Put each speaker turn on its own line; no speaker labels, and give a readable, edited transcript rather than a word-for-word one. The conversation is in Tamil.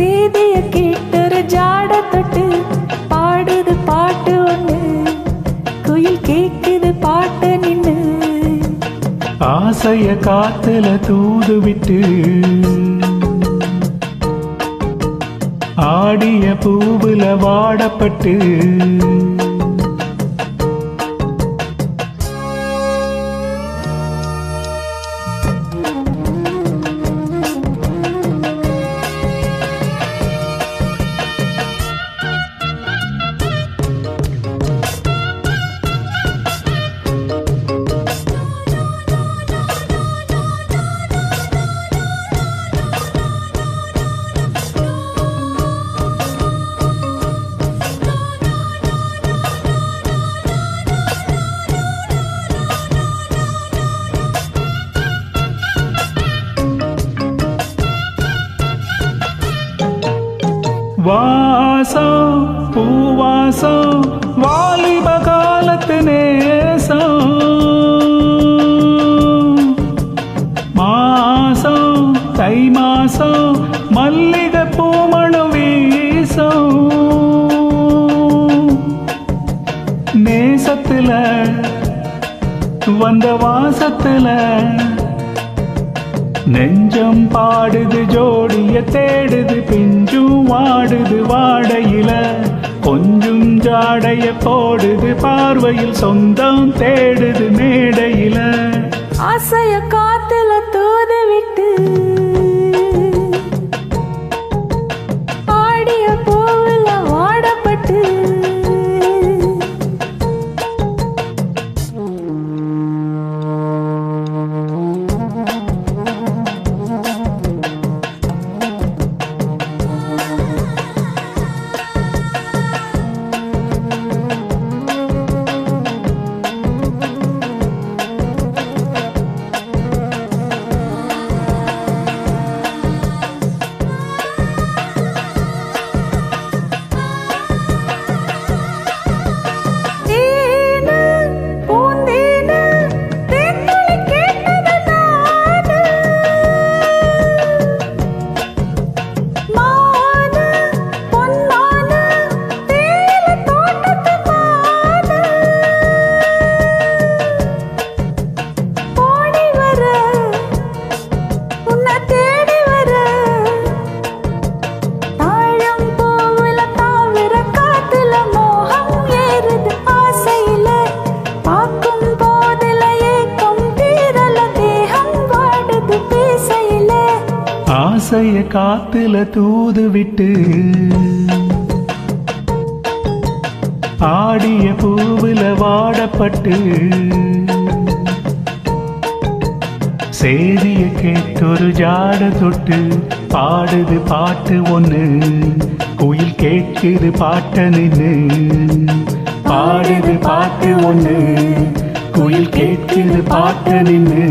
சேதிய கேட்டொரு ஜாட தொட்டு பாடுது பாட்டு ஒண்ணு, குயில் கேக்குது பாட்டு நின்னு.
ஆசைய காத்துல தூது விட்டு ஆடிய பூவுல வாடப்பட்டு வாசம் பூவாசம் வாலிப காலத்து நேசம், மாசம் தை மாசம் மல்லிகை பூமணு வீசம். நேசத்துல வந்த வாசத்துல நெஞ்சம் பாடுது ஜோடிய தேடுது, பிஞ்சும் வாடுது வாடையில கொஞ்சம் ஜாடைய போடுது, பார்வையில் சொந்தம் தேடுது மேடையில.
ஆசைய காத்துல தூது விட்டு ஆடிய பூவுல வாடப்பட்டு
ஆசைய காத்துல தூது விட்டு ஆடிய பூவுல வாடப்பட்டு சேதிய கேட்டொரு ஜாட தொட்டு பாடுது பாட்டு ஒண்ணு, குயில் கேட்குது பாட்ட நின்னு. பாடுது பாட்டு ஒண்ணு, குயில் கேட்குது பாட்ட நின்னு.